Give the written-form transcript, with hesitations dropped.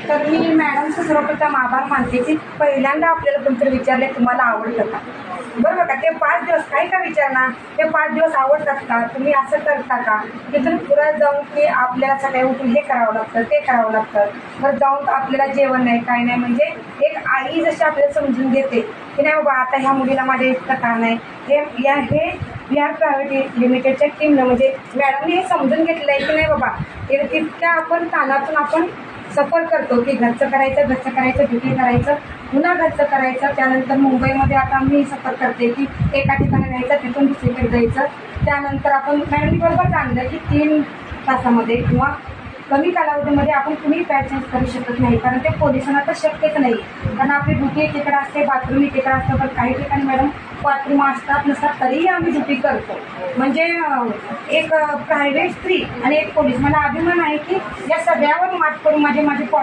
तर मी मॅडमचं सर्वप्रथम आभार मानते की पहिल्यांदा आपल्याला कोणतरी विचारले तुम्हाला आवडतं का, बरोबर का. ते 5 दिवस काही का विचारणार, ते 5 दिवस आवडतात का, तुम्ही असं करता का, तिथून पुढं जाऊन की आपल्याला सकाळी उठून हे करावं लागतं ते करावं लागतं, बरं जाऊन आपल्याला जेवण नाही काय नाही. म्हणजे एक आई जशी आपल्याला समजून देते की नाही बाबा आता ह्या मुलीला माझ्या इतकं का नाही, हे बिहार प्रायव्हेट लिमिटेडच्या टीमनं म्हणजे मॅडमने हे समजून घेतलं आहे की नाही बाबा तितक्या आपण ताणातून आपण सफर करतो की घरचं करायचं ड्युटी करायचं पुन्हा घरचं करायचं. त्यानंतर मुंबईमध्ये आता मी सफर करते की एका ठिकाणी राहायचं तिथून दुसरीकडे जायचं. त्यानंतर आपण मॅडमनी बरोबर जाणलं की 3 तासामध्ये किंवा कमी कालावधीमध्ये आपण कुणी पॅड चेंज करू शकत नाही, कारण ते पोलिसांना तर शक्यच नाही. कारण आपली ड्युटी एकीकडे असते, बाथरूम एकीकडे असतं, पण काही ठिकाणी मॅडम बाथरूम असतात नसतात तरीही आम्ही ड्युटी करतो. म्हणजे एक प्रायव्हेट स्त्री आणि एक पोलीस, मला अभिमान आहे की या सगळ्यावर मात करून माझे